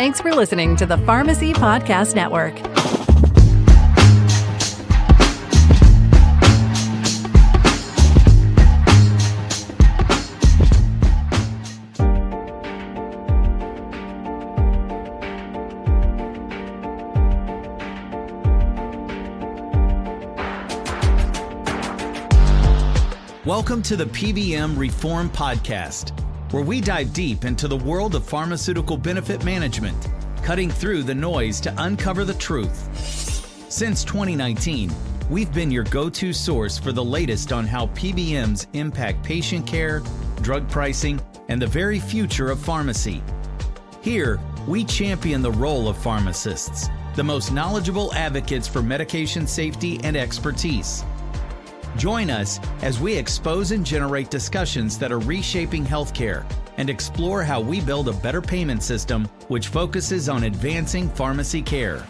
Thanks for listening to the Pharmacy Podcast Network. Welcome to the PBM Reform Podcast, where we dive deep into the world of pharmaceutical benefit management, cutting through the noise to uncover the truth. Since 2019, we've been your go-to source for the latest on how PBMs impact patient care, drug pricing, and the very future of pharmacy. Here, we champion the role of pharmacists, the most knowledgeable advocates for medication safety and expertise. Join us as we expose and generate discussions that are reshaping healthcare and explore how we build a better payment system which focuses on advancing pharmacy care.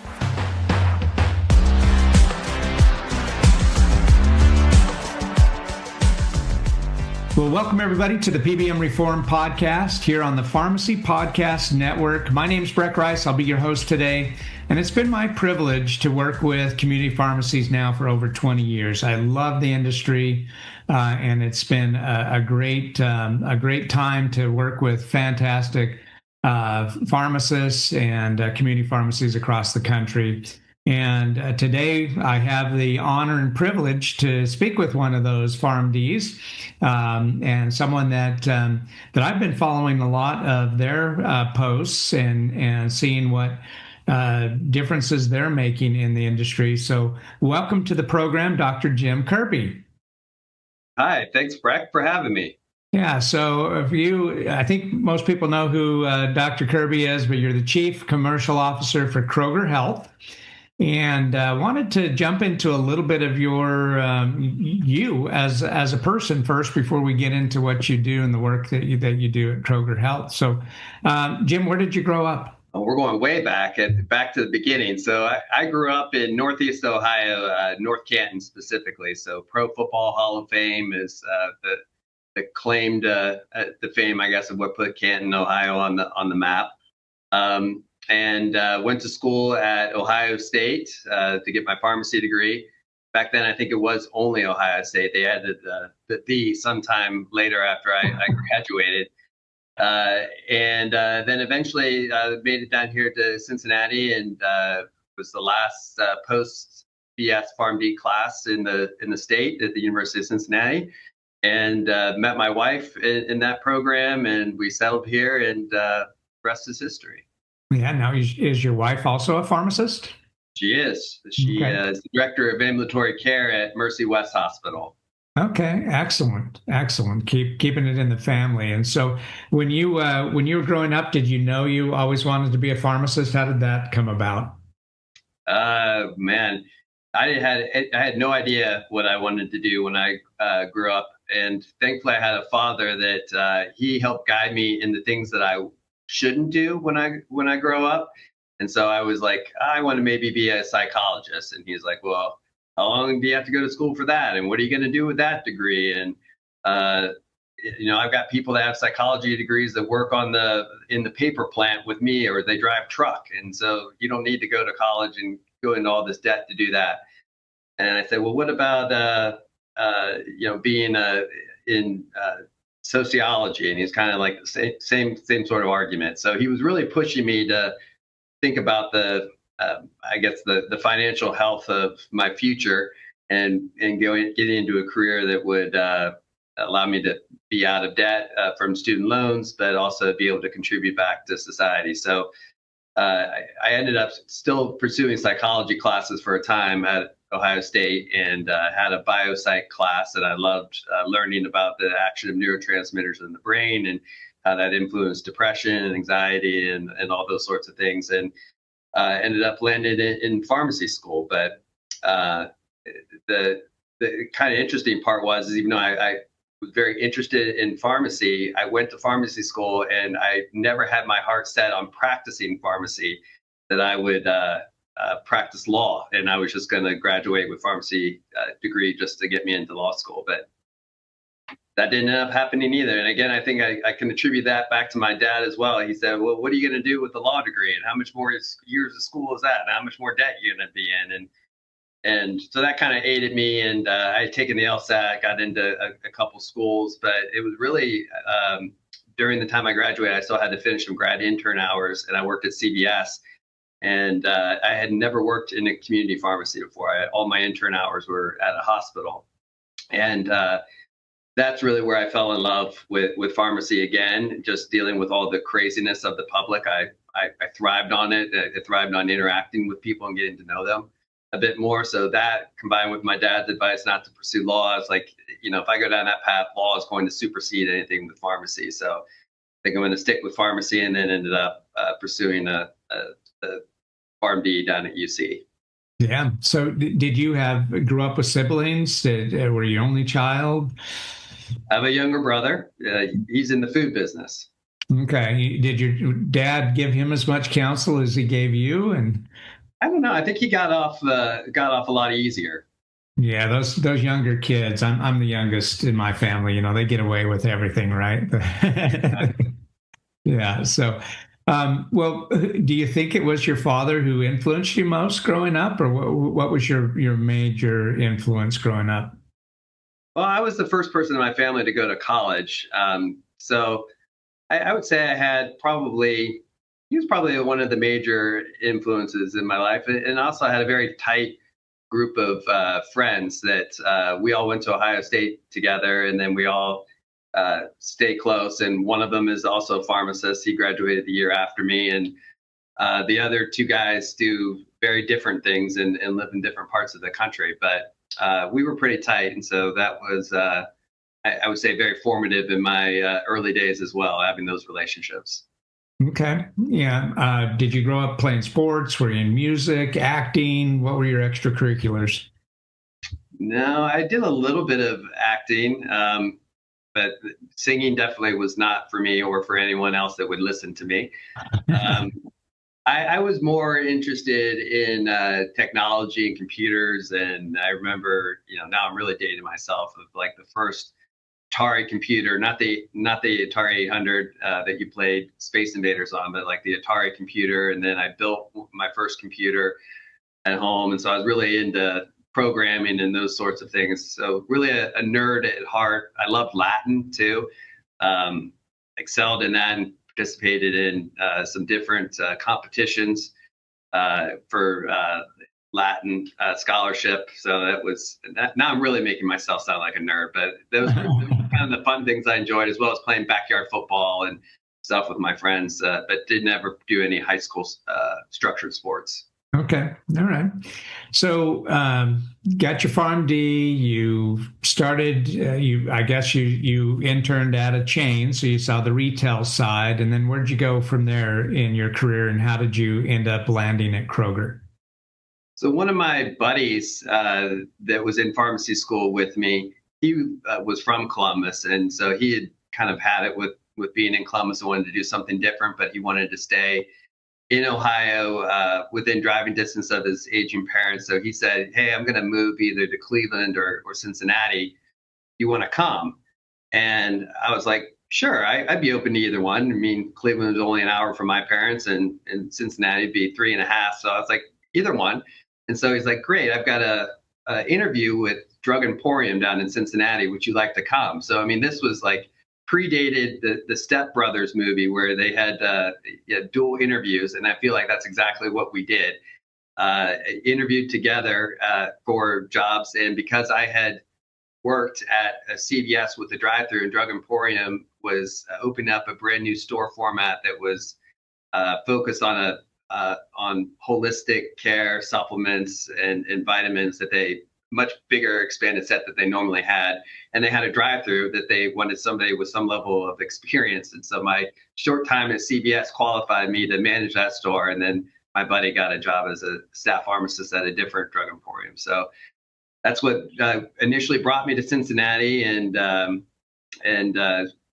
Well, welcome everybody to the PBM Reform Podcast here on the Pharmacy Podcast Network. My name is Breck Rice. I'll be your host today. And it's been my privilege to work with community pharmacies now for over 20 years. I love the industry, and it's been a great time to work with fantastic pharmacists and community pharmacies across the country. And today I have the honor and privilege to speak with one of those PharmDs, and someone that I've been following a lot of their posts and seeing what differences they're making in the industry. So welcome to the program, Dr. Jim Kirby. Hi, thanks, Breck, for having me. Yeah, so I think most people know who Dr. Kirby is, but you're the Chief Commercial Officer for Kroger Health. And wanted to jump into a little bit of your you as a person first before we get into what you do and the work that you do at Kroger Health. So, Jim, where did you grow up? Oh, we're going way back to the beginning. So I grew up in Northeast Ohio, North Canton specifically. So Pro Football Hall of Fame is the claimed the fame, I guess, of what put Canton, Ohio on the map. And went to school at Ohio State to get my pharmacy degree. Back then, I think it was only Ohio State. They added the sometime later after I graduated. And then eventually made it down here to Cincinnati and was the last post-BS PharmD class in the state at the University of Cincinnati. And met my wife in that program, and we settled here, and the rest is history. Yeah. Now, is your wife also a pharmacist? She is. She is the director of ambulatory care at Mercy West Hospital. Okay. Excellent. Keeping it in the family. And so when you were growing up, did you know you always wanted to be a pharmacist? How did that come about? Man, I had no idea what I wanted to do when I grew up. And thankfully I had a father that he helped guide me in the things that I shouldn't do when I grow up. And so I was like, I want to maybe be a psychologist. And he's like, well, how long do you have to go to school for that? And what are you going to do with that degree? And, I've got people that have psychology degrees that work in the paper plant with me, or they drive truck. And so you don't need to go to college and go into all this debt to do that. And I said, well, what about, being in sociology? And he's kind of like the same sort of argument. So he was really pushing me to think about the financial health of my future and getting into a career that would allow me to be out of debt from student loans, but also be able to contribute back to society. So I ended up still pursuing psychology classes for a time at Ohio State, and had a biopsych class, and I loved learning about the action of neurotransmitters in the brain and how that influenced depression and anxiety and all those sorts of things, and ended up landing in pharmacy school. But the kind of interesting part was even though I was very interested in pharmacy, I went to pharmacy school and I never had my heart set on practicing pharmacy, that I would practice law, and I was just going to graduate with pharmacy degree just to get me into law school. But that didn't end up happening either. And again, I think I can attribute that back to my dad as well. He said, well, what are you going to do with the law degree? And how much more years of school is that? And how much more debt you're going to be in? And so that kind of aided me. And I had taken the LSAT, got into a couple schools, but it was really during the time I graduated, I still had to finish some grad intern hours, and I worked at CVS. And I had never worked in a community pharmacy before. All my intern hours were at a hospital. And that's really where I fell in love with pharmacy again, just dealing with all the craziness of the public. I thrived on it. I thrived on interacting with people and getting to know them a bit more. So that combined with my dad's advice not to pursue law, it's like, if I go down that path, law is going to supersede anything with pharmacy. So I think I'm going to stick with pharmacy, and then ended up pursuing a PharmD down at UC. Yeah. So did you grew up with siblings? Were you only child? I have a younger brother. He's in the food business. Okay. Did your dad give him as much counsel as he gave you? And I don't know. I think he got off a lot easier. Yeah, those younger kids. I'm the youngest in my family. They get away with everything, right? Yeah. So, well, do you think it was your father who influenced you most growing up, or what was your major influence growing up? Well, I was the first person in my family to go to college. So I would say he was probably one of the major influences in my life. And also I had a very tight group of friends that we all went to Ohio State together, and then we all stay close. And one of them is also a pharmacist. He graduated the year after me. And the other two guys do very different things and live in different parts of the country. But we were pretty tight. And so that was, I would say, very formative in my early days as well, having those relationships. Okay. Yeah. Did you grow up playing sports? Were you in music, acting? What were your extracurriculars? No, I did a little bit of acting, but singing definitely was not for me or for anyone else that would listen to me. I was more interested in technology and computers. And I remember, now I'm really dating myself, of like the first Atari computer, not the Atari 800 that you played Space Invaders on, but like the Atari computer. And then I built my first computer at home. And so I was really into programming and those sorts of things. So really a nerd at heart. I loved Latin too. Excelled in that and participated in some different competitions for Latin scholarship. So that was, now I'm really making myself sound like a nerd, but those were kind of the fun things I enjoyed, as well as playing backyard football and stuff with my friends, but did never do any high school structured sports. Okay. All right. So, got your PharmD, you started, I guess you interned at a chain, so you saw the retail side, and then where'd you go from there in your career, and how did you end up landing at Kroger? So one of my buddies that was in pharmacy school with me, he was from Columbus. And so he had kind of had it with being in Columbus and wanted to do something different, but he wanted to stay in Ohio within driving distance of his aging parents. So he said, hey, I'm going to move either to Cleveland or Cincinnati. You want to come? And I was like, sure, I'd be open to either one. I mean, Cleveland was only an hour from my parents, and Cincinnati would be 3.5. So I was like, either one. And so he's like, great, I've got a interview with Drug Emporium down in Cincinnati. Would you like to come? So, I mean, this was like predated the Step Brothers movie, where they had dual interviews. And I feel like that's exactly what we did. Interviewed together for jobs. And because I had worked at a CVS with a drive-through, and Drug Emporium was opening up a brand new store format that was focused on holistic care, supplements and vitamins, that they much bigger expanded set that they normally had. And they had a drive-through that they wanted somebody with some level of experience. And so my short time at CVS qualified me to manage that store. And then my buddy got a job as a staff pharmacist at a different Drug Emporium. So that's what initially brought me to Cincinnati, and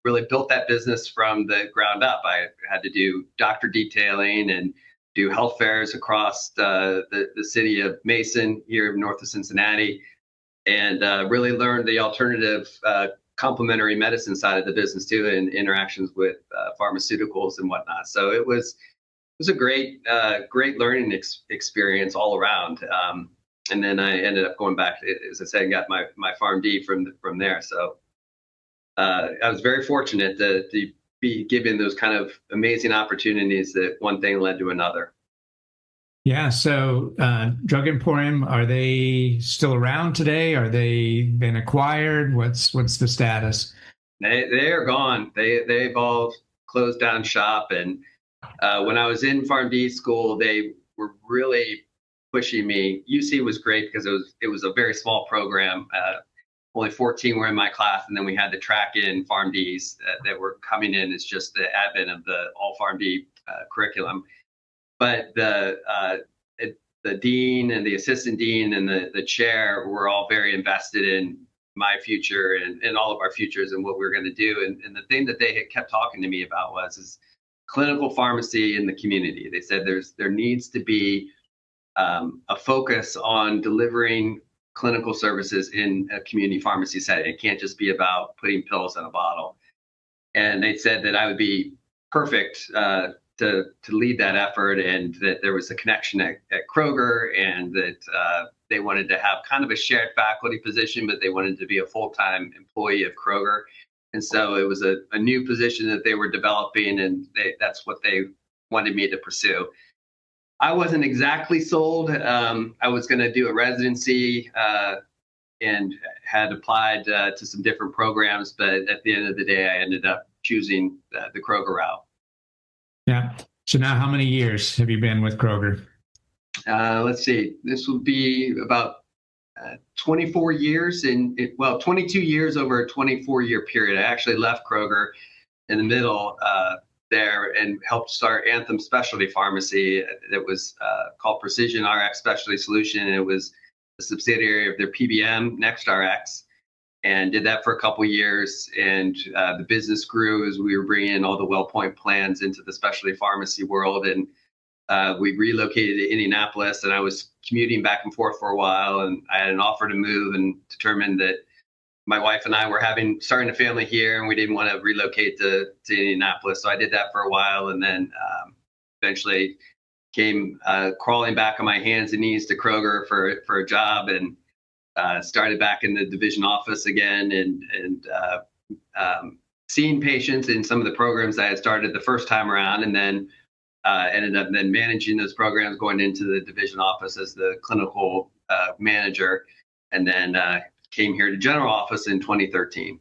really built that business from the ground up. I had to do doctor detailing and do health fairs across the city of Mason, here north of Cincinnati, and really learned the alternative complementary medicine side of the business too, and interactions with pharmaceuticals and whatnot. So it was a great learning experience all around. And then I ended up going back, as I said, and got my PharmD from there. So I was very fortunate to be given those kind of amazing opportunities that one thing led to another. Yeah. So, Drug Emporium, are they still around today? Are they been acquired? What's the status? They are gone. They've all closed down shop. And when I was in PharmD school, they were really pushing me. UC was great because it was a very small program. Only 14 were in my class, and then we had the track in PharmDs that were coming in. It's just the advent of the all PharmD curriculum. But the dean and the assistant dean and the chair were all very invested in my future and all of our futures and what we were going to do. And the thing that they had kept talking to me about was clinical pharmacy in the community. They said there needs to be a focus on delivering clinical services in a community pharmacy setting. It can't just be about putting pills in a bottle. And they said that I would be perfect to lead that effort, and that there was a connection at Kroger, and that they wanted to have kind of a shared faculty position, but they wanted to be a full-time employee of Kroger. And so it was a new position that they were developing, and that's what they wanted me to pursue. I wasn't exactly sold. I was going to do a residency and had applied to some different programs, but at the end of the day, I ended up choosing the Kroger route. Yeah. So now how many years have you been with Kroger? Let's see. This will be about 24 years 22 years over a 24-year period. I actually left Kroger in the middle there and helped start Anthem Specialty Pharmacy that was called Precision RX Specialty Solution. And it was a subsidiary of their PBM, NextRx, and did that for a couple of years. And the business grew as we were bringing in all the WellPoint plans into the specialty pharmacy world. And we relocated to Indianapolis, and I was commuting back and forth for a while. And I had an offer to move, and determined that my wife and I were starting a family here, and we didn't want to relocate to Indianapolis. So I did that for a while, and then eventually came crawling back on my hands and knees to Kroger for a job, and started back in the division office again, and seeing patients in some of the programs I had started the first time around, and then ended up then managing those programs, going into the division office as the clinical manager, and then came here to general office in 2013.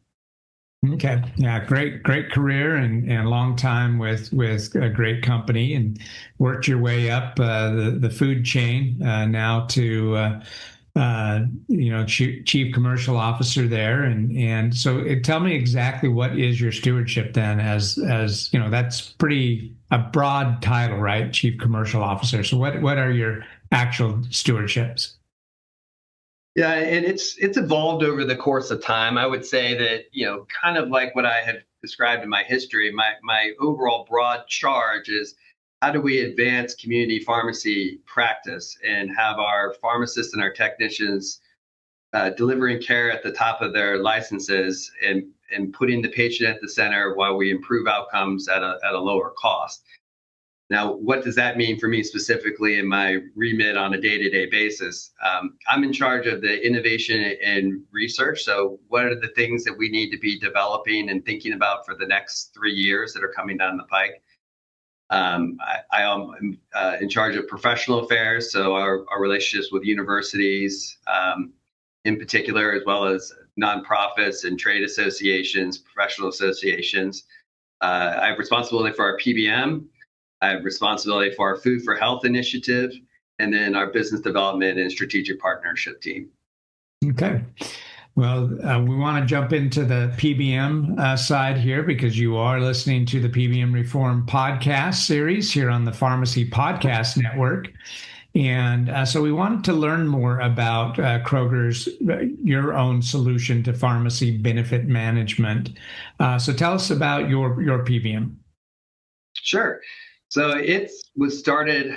Okay. Yeah. Great career and long time with a great company, and worked your way up the food chain now to chief commercial officer there. And so tell me exactly what is your stewardship then, as that's pretty a broad title, right? Chief commercial officer. So what are your actual stewardships? Yeah, and it's evolved over the course of time. I would say that, kind of like what I had described in my history, my overall broad charge is, how do we advance community pharmacy practice and have our pharmacists and our technicians delivering care at the top of their licenses, and putting the patient at the center while we improve outcomes at a lower cost. Now, what does that mean for me specifically in my remit on a day-to-day basis? I'm in charge of the innovation and research. So what are the things that we need to be developing and thinking about for the next 3 years that are coming down the pike? I am in charge of professional affairs, so our relationships with universities in particular, as well as nonprofits and trade associations, professional associations. I have responsibility for our PBM. I have responsibility for our Food for Health initiative, and then our business development and strategic partnership team. Okay. Well, we want to jump into the PBM side here, because you are listening to the PBM Reform podcast series here on the Pharmacy Podcast Network. And so we wanted to learn more about Kroger's, your own solution to pharmacy benefit management. So tell us about your PBM. Sure. So it was started,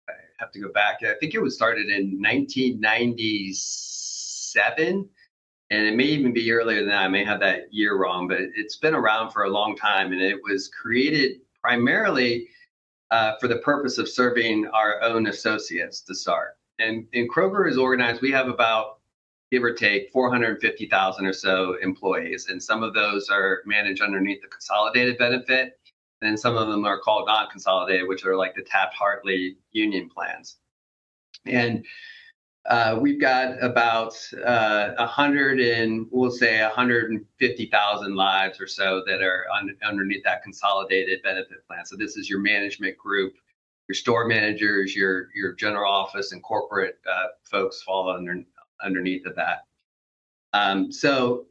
I have to go back, I think it was started in 1997. and it may even be earlier than that. I may have that year wrong, but it's been around for a long time, and it was created primarily for the purpose of serving our own associates to start. And Kroger is organized. We have about, give or take, 450,000 or so employees, and some of those are managed underneath the consolidated benefit, and then some of them are called non-consolidated, which are like the Taft-Hartley union plans. And we've got about 150,000 lives or so that are underneath that consolidated benefit plan. So this is your management group, your store managers, your general office and corporate folks fall underneath of that. So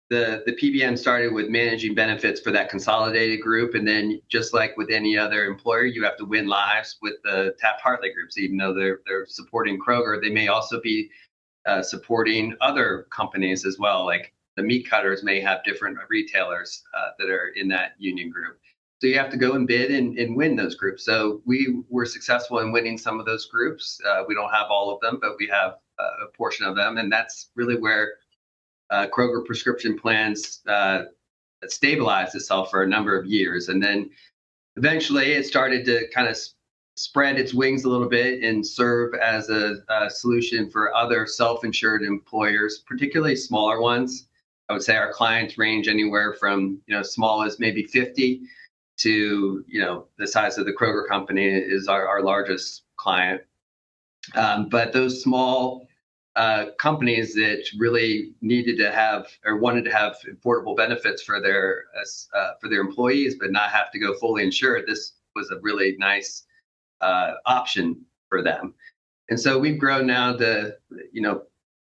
the PBM started with managing benefits for that consolidated group. And then just like with any other employer, you have to win lives with the Taft-Hartley groups. Even though they're supporting Kroger, they may also be supporting other companies as well. Like the meat cutters may have different retailers that are in that union group. So you have to go and bid and win those groups. So we were successful in winning some of those groups. We don't have all of them, but we have a portion of them. And that's really where Kroger prescription plans stabilized itself for a number of years. And then eventually it started to kind of spread its wings a little bit and serve as a solution for other self-insured employers, particularly smaller ones. I would say our clients range anywhere from, small as maybe 50 to, the size of the Kroger company is our largest client. But those small companies that really needed to have or wanted to have affordable benefits for their employees, but not have to go fully insured, this was a really nice option for them. And so we've grown now to,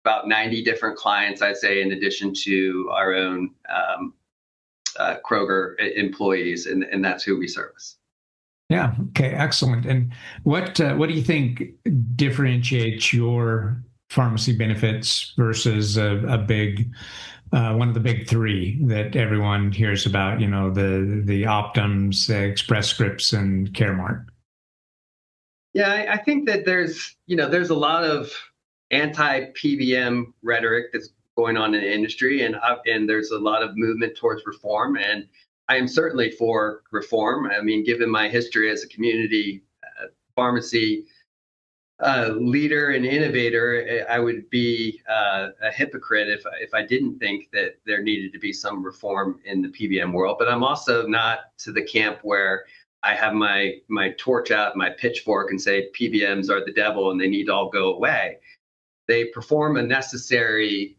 about 90 different clients, I'd say, in addition to our own Kroger employees, and that's who we service. Yeah. Okay. Excellent. And what do you think differentiates your pharmacy benefits versus a big one of the big three that everyone hears about? The Optums, Express Scripts, and Caremark. Yeah, I think that there's a lot of anti-PBM rhetoric that's going on in the industry, and there's a lot of movement towards reform, and I am certainly for reform. I mean, given my history as a community pharmacy leader and innovator, I would be a hypocrite if I didn't think that there needed to be some reform in the PBM world. But I'm also not to the camp where I have my torch out, my pitchfork, and say PBMs are the devil and they need to all go away. They perform a necessary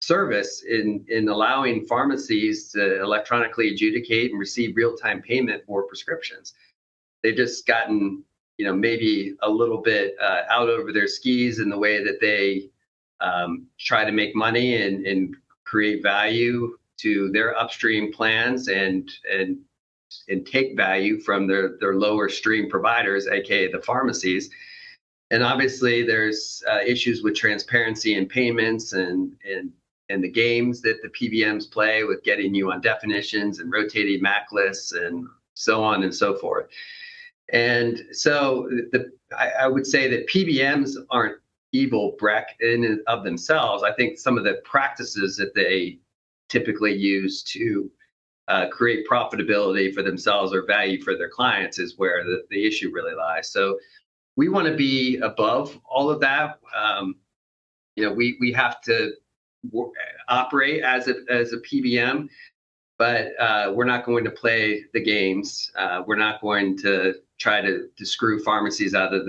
service in allowing pharmacies to electronically adjudicate and receive real-time payment for prescriptions. They've just gotten, maybe a little bit out over their skis in the way that they try to make money and create value to their upstream plans and take value from their lower stream providers, aka the pharmacies. And obviously there's issues with transparency in payments and the games that the PBMs play with getting you on definitions and rotating MAC lists and so on and so forth. And so I would say that PBMs aren't evil, Breck, in and of themselves. I think some of the practices that they typically use to create profitability for themselves or value for their clients is where the issue really lies. So we want to be above all of that. We have to operate as a PBM, but we're not going to play the games. We're not going to try to screw pharmacies out of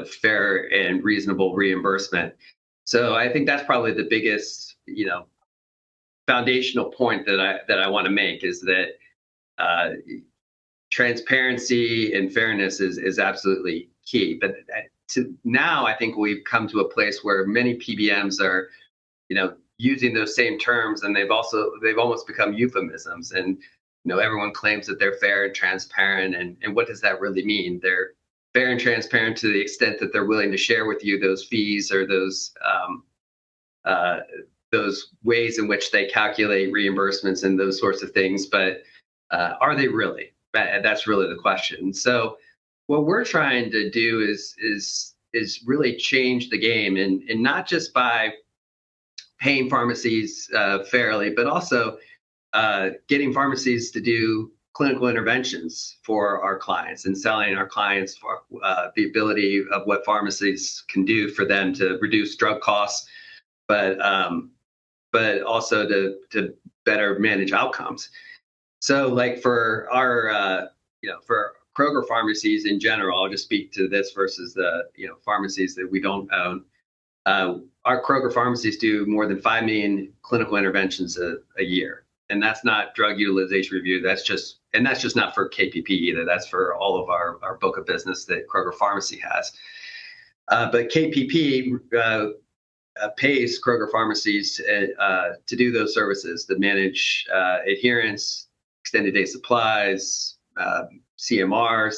fair and reasonable reimbursement. So I think that's probably the biggest, foundational point that I want to make is that transparency and fairness is absolutely key. But now I think we've come to a place where many PBMs are, using those same terms, and they've almost become euphemisms. And everyone claims that they're fair and transparent, and what does that really mean? They're fair and transparent to the extent that they're willing to share with you those fees or those ways in which they calculate reimbursements and those sorts of things. But are they really? That's really the question. So what we're trying to do is really change the game, and not just by paying pharmacies fairly, but also getting pharmacies to do clinical interventions for our clients and selling our clients for the ability of what pharmacies can do for them to reduce drug costs, but also to better manage outcomes. So like for our, for Kroger pharmacies in general, I'll just speak to this versus the, pharmacies that we don't own. Our Kroger pharmacies do more than 5 million clinical interventions a year. And that's not drug utilization review. That's just not for KPP either. That's for all of our book of business that Kroger Pharmacy has. But KPP pays Kroger pharmacies to do those services, to manage adherence, extended day supplies, CMRs,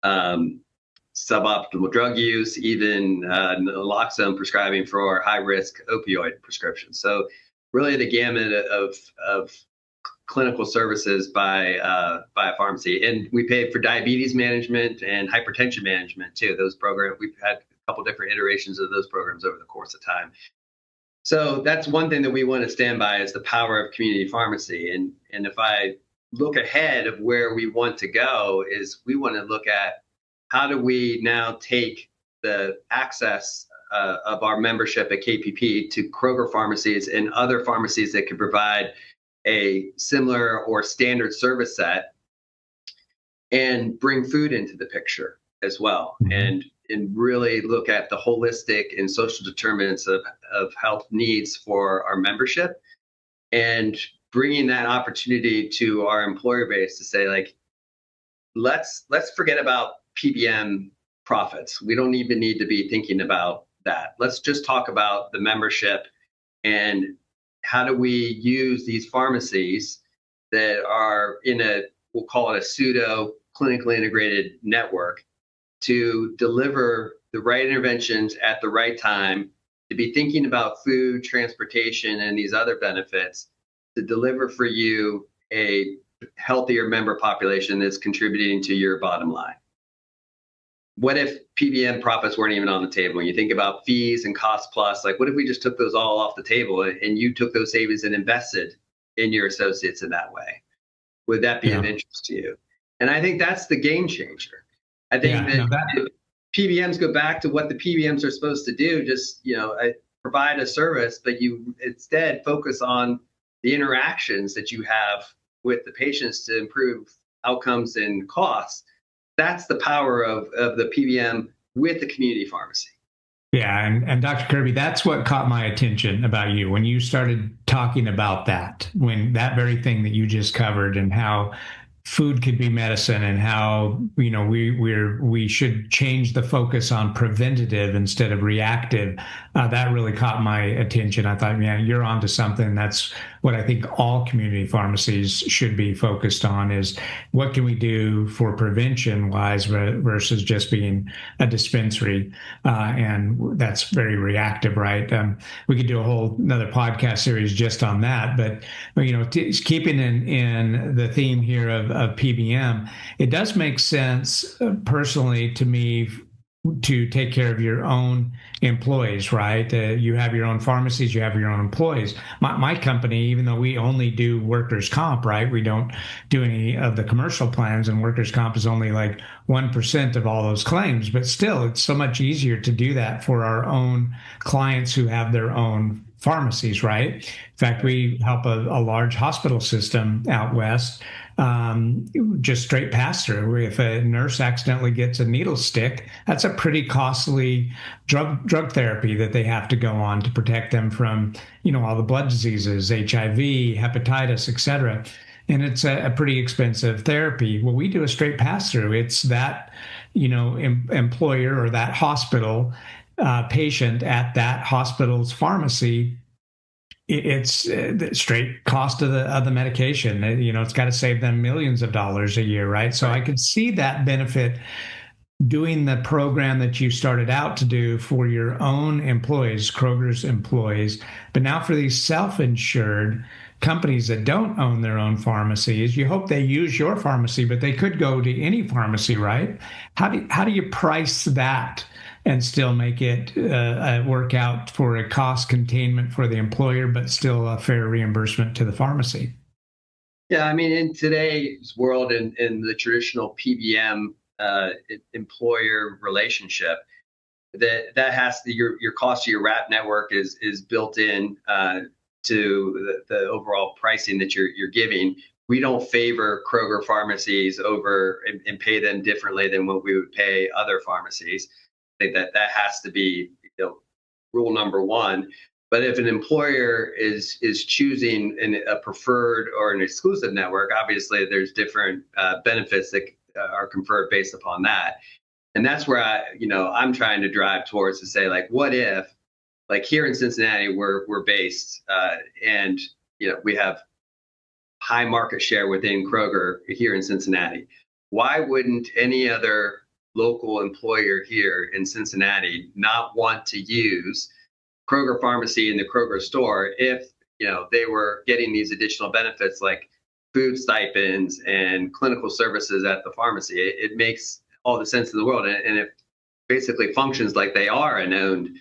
suboptimal drug use, even naloxone prescribing for high-risk opioid prescriptions. So really the gamut of clinical services by a pharmacy. And we pay for diabetes management and hypertension management too. Those programs, we've had a couple different iterations of those programs over the course of time. So that's one thing that we want to stand by, is the power of community pharmacy. And if I look ahead of where we want to go, is we want to look at how do we now take the access of our membership at KPP to Kroger pharmacies and other pharmacies that can provide a similar or standard service set, and bring food into the picture as well, and really look at the holistic and social determinants of health needs for our membership, and bringing that opportunity to our employer base to say, like, let's forget about PBM profits. We don't even need to be thinking about that. Let's just talk about the membership, and how do we use these pharmacies that are in we'll call it a pseudo clinically integrated network, to deliver the right interventions at the right time, to be thinking about food, transportation, and these other benefits, to deliver for you a healthier member population that's contributing to your bottom line. What if PBM profits weren't even on the table? When you think about fees and cost plus, like, what if we just took those all off the table and you took those savings and invested in your associates in that way? Would that be of interest to you? And I think that's the game changer. I think if PBMs go back to what the PBMs are supposed to do, just, provide a service, but you instead focus on the interactions that you have with the patients to improve outcomes and costs. That's the power of the PBM with the community pharmacy. Yeah, and Dr. Kirby, that's what caught my attention about you when you started talking about that, when that very thing that you just covered, and how food could be medicine, and how we should change the focus on preventative instead of reactive. That really caught my attention. I thought, man, you're onto something. That's what I think all community pharmacies should be focused on, is what can we do for prevention wise versus just being a dispensary. And that's very reactive, right? We could do another podcast series just on that, but keeping in the theme here of PBM, it does make sense personally to me to take care of your own employees, right? You have your own pharmacies, you have your own employees. My company, even though we only do workers' comp, right? We don't do any of the commercial plans, and workers' comp is only like 1% of all those claims. But still, it's so much easier to do that for our own clients who have their own pharmacies, right? In fact, we help a large hospital system out west, just straight pass through. If a nurse accidentally gets a needle stick, that's a pretty costly drug therapy that they have to go on to protect them from, all the blood diseases, HIV, hepatitis, et cetera. And it's a pretty expensive therapy. Well, we do a straight pass through. It's that, employer or that hospital patient at that hospital's pharmacy. It's the straight cost of the medication. It's got to save them millions of dollars a year, right? So I could see that benefit doing the program that you started out to do for your own employees, Kroger's employees. But now for these self-insured companies that don't own their own pharmacies, you hope they use your pharmacy, but they could go to any pharmacy, right? How do you price that and still make it work out for a cost containment for the employer, but still a fair reimbursement to the pharmacy. Yeah, I mean, in today's world, in the traditional PBM employer relationship, that has to, your cost to your wrap network is built in to the overall pricing that you're giving. We don't favor Kroger pharmacies over and pay them differently than what we would pay other pharmacies. I think that has to be, rule number one. But if an employer is choosing a preferred or an exclusive network, obviously there's different benefits that are conferred based upon that. And that's where I'm trying to drive towards, to say, like, what if, like, here in Cincinnati, we're based, and we have high market share within Kroger here in Cincinnati. Why wouldn't any other local employer here in Cincinnati not want to use Kroger pharmacy in the Kroger store if they were getting these additional benefits like food stipends and clinical services at the pharmacy? It makes all the sense in the world, and it basically functions like they are an owned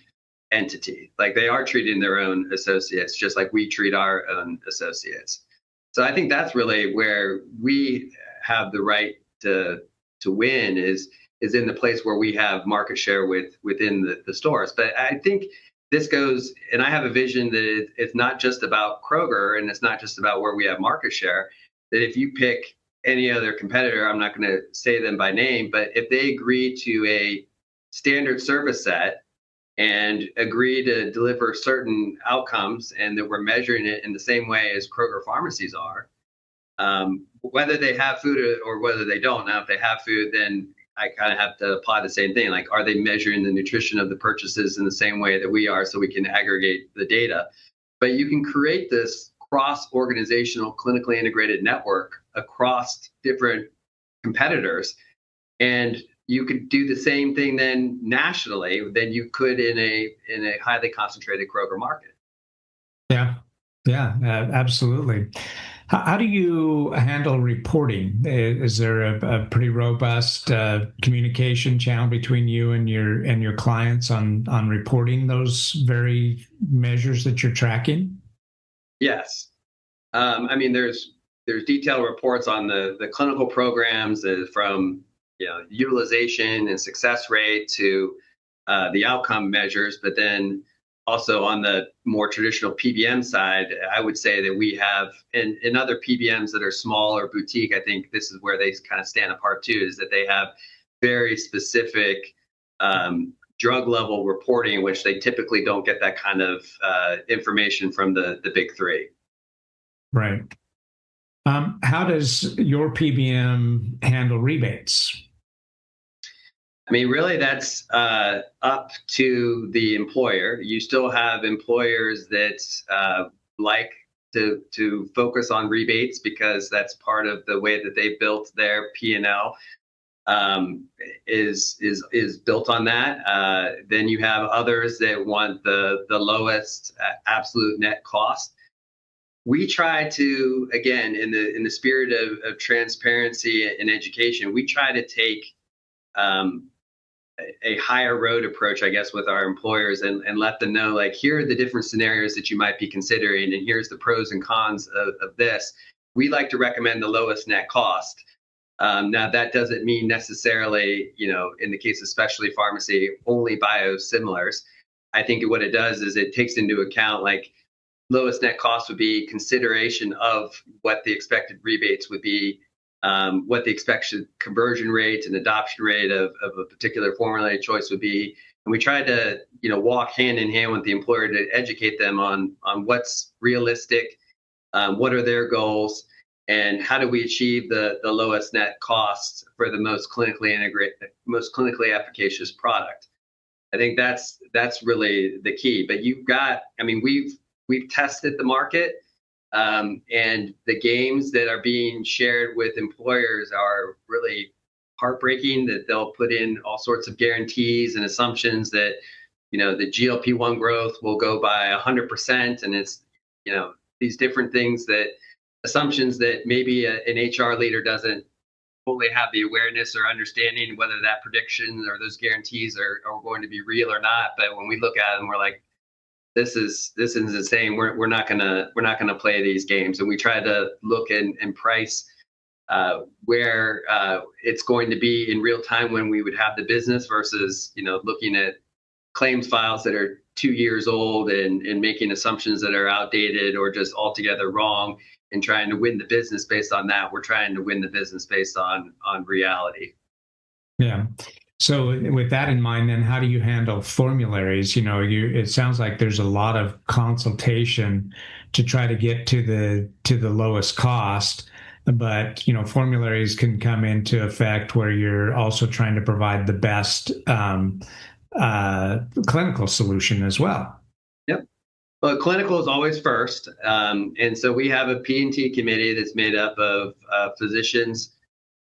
entity, like they are treating their own associates just like we treat our own associates. So I think that's really where we have the right to win, is in the place where we have market share within the stores. But I think this goes, and I have a vision that it's not just about Kroger, and it's not just about where we have market share, that if you pick any other competitor, I'm not going to say them by name, but if they agree to a standard service set and agree to deliver certain outcomes, and that we're measuring it in the same way as Kroger pharmacies are, whether they have food or whether they don't. Now, if they have food, then I kind of have to apply the same thing. Like, are they measuring the nutrition of the purchases in the same way that we are, so we can aggregate the data? But you can create this cross-organizational, clinically integrated network across different competitors, and you could do the same thing then nationally than you could in a highly concentrated Kroger market. Yeah, absolutely. How do you handle reporting? Is there a pretty robust communication channel between you and your clients on reporting those very measures that you're tracking? Yes. I mean, there's detailed reports on the clinical programs, from utilization and success rate to the outcome measures. But then also on the more traditional PBM side, I would say that we have, in other PBMs that are small or boutique, I think this is where they kind of stand apart too, is that they have very specific drug level reporting, which they typically don't get that kind of information from the big three. Right. How does your PBM handle rebates? I mean, really, that's up to the employer. You still have employers that like to focus on rebates because that's part of the way that they built their P&L. Is built on that. Then you have others that want the lowest absolute net cost. We try to, again, in the spirit of transparency and education, we try to take a higher road approach, I guess, with our employers and let them know, like, here are the different scenarios that you might be considering, and here's the pros and cons of this. We like to recommend the lowest net cost. Now, that doesn't mean necessarily, in the case of specialty pharmacy, only biosimilars. I think what it does is it takes into account, like, lowest net cost would be consideration of what the expected rebates would be, what the expected conversion rate and adoption rate of a particular formulary choice would be. And we try to, walk hand in hand with the employer to educate them on what's realistic, what are their goals, and how do we achieve the lowest net costs for the most clinically integrated, most clinically efficacious product. I think that's really the key. But we've tested the market, and the games that are being shared with employers are really heartbreaking, that they'll put in all sorts of guarantees and assumptions that, the GLP-1 growth will go by 100%. And it's, these different things, that assumptions that maybe an HR leader doesn't fully have the awareness or understanding whether that prediction or those guarantees are going to be real or not. But when we look at them, we're like, this is insane. We're not gonna play these games. And we try to look and price where it's going to be in real time when we would have the business versus, looking at claims files that are 2 years old and making assumptions that are outdated or just altogether wrong and trying to win the business based on that. We're trying to win the business based on reality. Yeah. So with that in mind, then how do you handle formularies? It sounds like there's a lot of consultation to try to get to the lowest cost. But formularies can come into effect where you're also trying to provide the best clinical solution as well. Yep. Well, clinical is always first, and so we have a P&T committee that's made up of physicians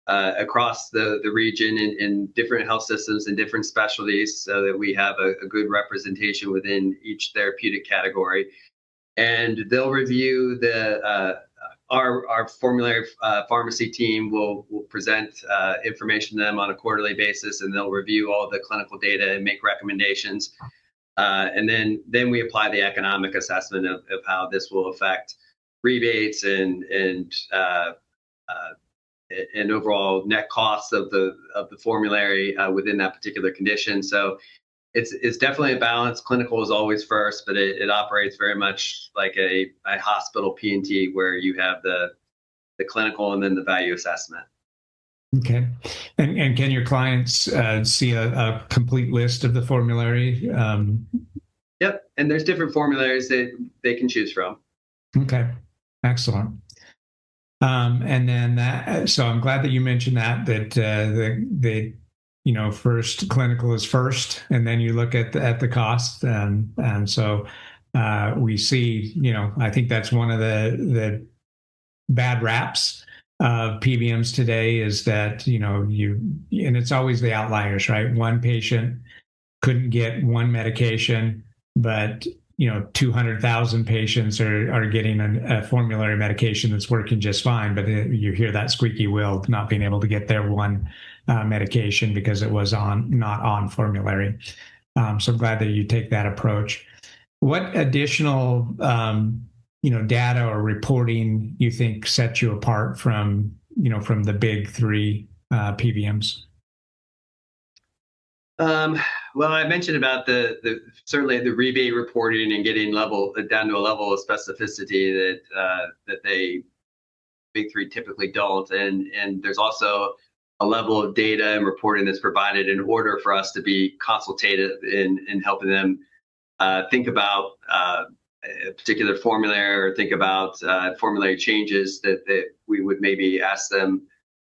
across the region in different health systems and different specialties, so that we have a good representation within each therapeutic category, and they'll review our formulary pharmacy team will present information to them on a quarterly basis, and they'll review all the clinical data and make recommendations. And then we apply the economic assessment of how this will affect rebates and overall net costs of the formulary within that particular condition. So it's definitely a balance. Clinical is always first, but it operates very much like a hospital P&T where you have the clinical and then the value assessment. Okay. And can your clients see a complete list of the formulary? Yep. And there's different formularies that they can choose from. Okay. Excellent. And then so I'm glad that you mentioned that first clinical is first, and then you look at the cost. And so we see, I think that's one of the bad raps of PBMs today is that, and it's always the outliers, right? One patient couldn't get one medication, but 200,000 patients are getting a formulary medication that's working just fine, but you hear that squeaky wheel not being able to get their one medication because it was not on formulary. So I'm glad that you take that approach. What additional data or reporting you think sets you apart from the big three PBMs? Well, I mentioned about certainly the rebate reporting and getting down to a level of specificity that they big three typically don't, and there's also a level of data and reporting that's provided in order for us to be consultative in helping them think about a particular formulary or think about formulary changes that we would maybe ask them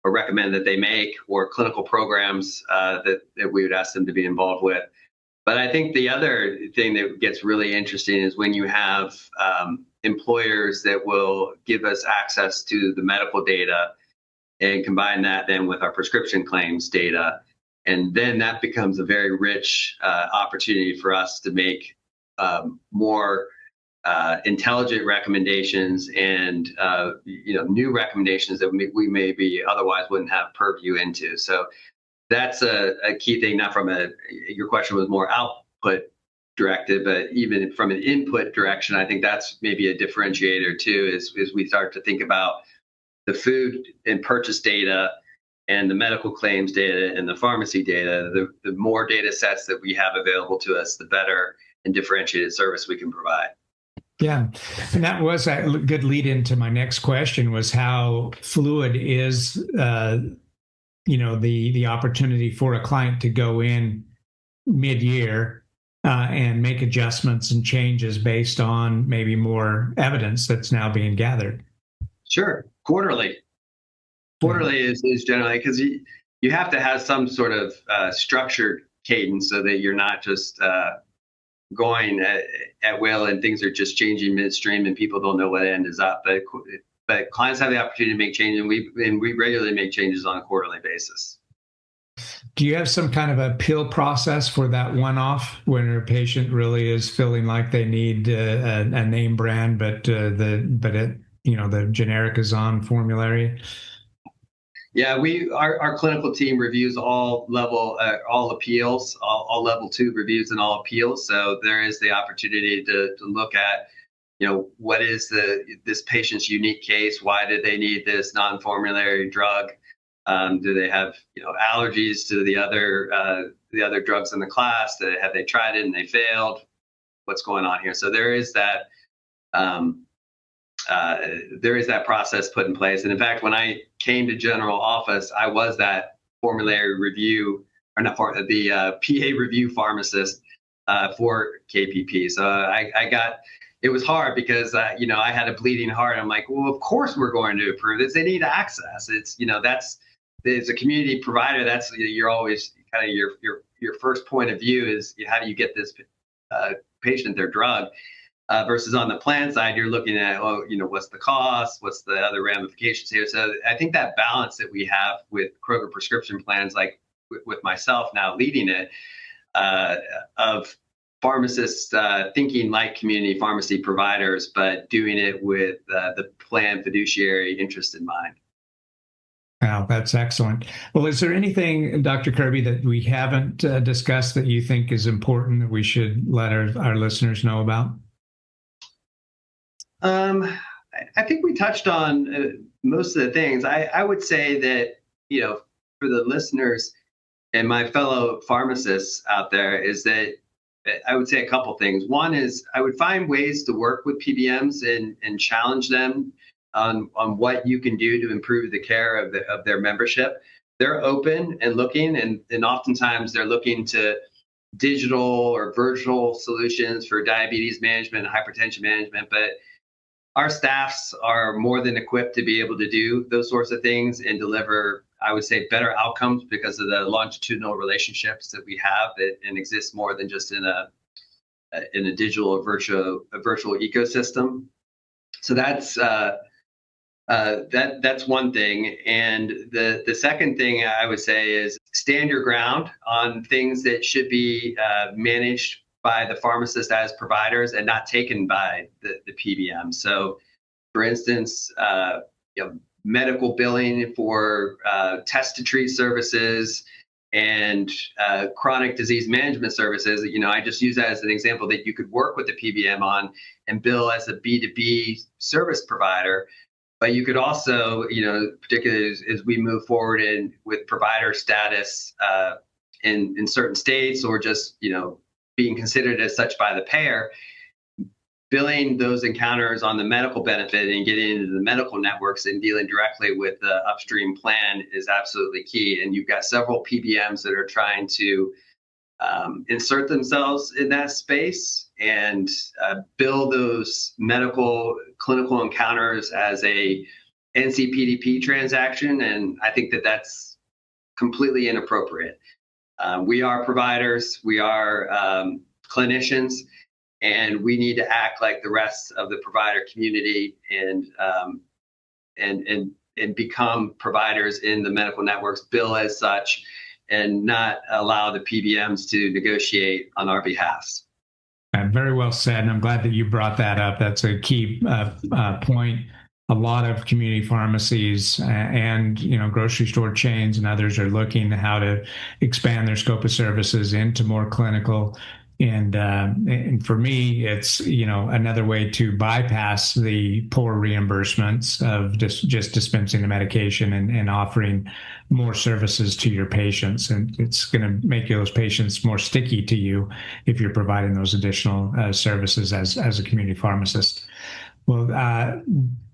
or recommend that they make, or clinical programs that we would ask them to be involved with. But I think the other thing that gets really interesting is when you have employers that will give us access to the medical data and combine that then with our prescription claims data. And then that becomes a very rich opportunity for us to make more intelligent recommendations and new recommendations that we maybe otherwise wouldn't have purview into. So that's a key thing. Not from your question was more output directed, but even from an input direction, I think that's maybe a differentiator too. Is we start to think about the food and purchase data and the medical claims data and the pharmacy data. The more data sets that we have available to us, the better and differentiated service we can provide. Yeah, and that was a good lead into my next question, was how fluid is, the opportunity for a client to go in mid-year and make adjustments and changes based on maybe more evidence that's now being gathered. Sure, quarterly. Quarterly is generally, because you have to have some sort of structured cadence so that you're not just going at will and things are just changing midstream and people don't know what end is up. But clients have the opportunity to make changes, and we regularly make changes on a quarterly basis. Do you have some kind of a pill process for that one-off when a patient really is feeling like they need a name brand, but the generic is on formulary? Yeah, our clinical team reviews all appeals, all level 2 reviews and all appeals. So there is the opportunity to look at, what is this patient's unique case? Why did they need this non-formulary drug? Do they have allergies to the other drugs in the class? Have they tried it and they failed? What's going on here? So there is that. There is that process put in place. And in fact, when I came to general office, I was that formulary review, or not for the PA review pharmacist for KPP. So it was hard because, I had a bleeding heart. I'm like, well, of course we're going to approve this. They need access. As a community provider, that's, you're always kind of your first point of view is how do you get this patient their drug? Versus on the plan side, you're looking at, what's the cost? What's the other ramifications here? So I think that balance that we have with Kroger prescription plans, like with myself now leading it, of pharmacists thinking like community pharmacy providers, but doing it with the plan fiduciary interest in mind. Wow, that's excellent. Well, is there anything, Dr. Kirby, that we haven't discussed that you think is important that we should let our listeners know about? I think we touched on most of the things. I would say that, for the listeners and my fellow pharmacists out there, is that I would say a couple things. One is I would find ways to work with PBMs and challenge them on what you can do to improve the care of their membership. They're open and looking, and oftentimes they're looking to digital or virtual solutions for diabetes management and hypertension management. But our staffs are more than equipped to be able to do those sorts of things and deliver, I would say, better outcomes because of the longitudinal relationships that we have and exist more than just in a digital or virtual ecosystem. So that's one thing. And the second thing I would say is stand your ground on things that should be managed by the pharmacist as providers and not taken by the PBM. So, for instance, medical billing for test to treat services and chronic disease management services. I just use that as an example that you could work with the PBM on and bill as a B2B service provider. But you could also, particularly as we move forward with provider status in certain states, or just, being considered as such by the payer, billing those encounters on the medical benefit and getting into the medical networks and dealing directly with the upstream plan is absolutely key. And you've got several PBMs that are trying to insert themselves in that space and bill those medical clinical encounters as a NCPDP transaction. And I think that that's completely inappropriate. We are providers, we are clinicians, and we need to act like the rest of the provider community and become providers in the medical networks, bill as such, and not allow the PBMs to negotiate on our behalfs. Very well said, and I'm glad that you brought that up. That's a key point. A lot of community pharmacies and grocery store chains and others are looking at how to expand their scope of services into more clinical. And for me, it's another way to bypass the poor reimbursements of just dispensing the medication and offering more services to your patients. And it's going to make those patients more sticky to you if you're providing those additional services as a community pharmacist. Well,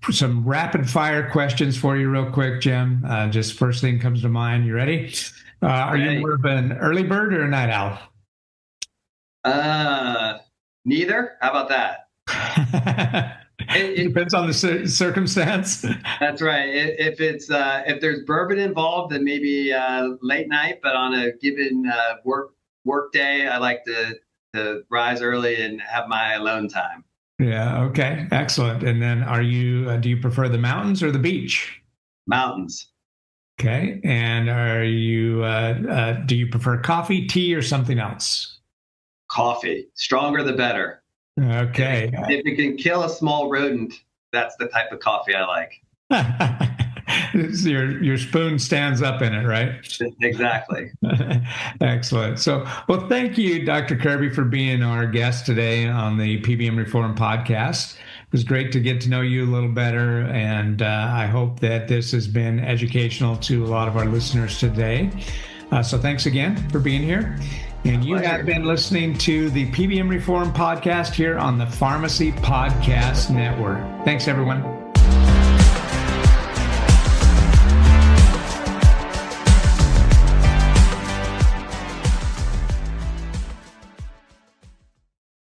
some rapid fire questions for you real quick, Jim. Just first thing comes to mind. You ready? Are you more of an early bird or a night owl? Neither. How about that? It depends on the circumstance. That's right. If there's bourbon involved, then maybe late night. But on a given work day, I like to rise early and have my alone time. Yeah. Okay. Excellent. And then, do you prefer the mountains or the beach? Mountains. Okay. And do you prefer coffee, tea, or something else? Coffee. Stronger the better. Okay. If it can kill a small rodent, that's the type of coffee I like. your spoon stands up in it, right? Exactly. Excellent. So, well, thank you, Dr. Kirby, for being our guest today on the PBM Reform podcast. It was great to get to know you a little better, and I hope that this has been educational to a lot of our listeners today. So thanks again for being here. And you have been listening to the PBM Reform podcast here on the Pharmacy Podcast Network. Thanks, everyone.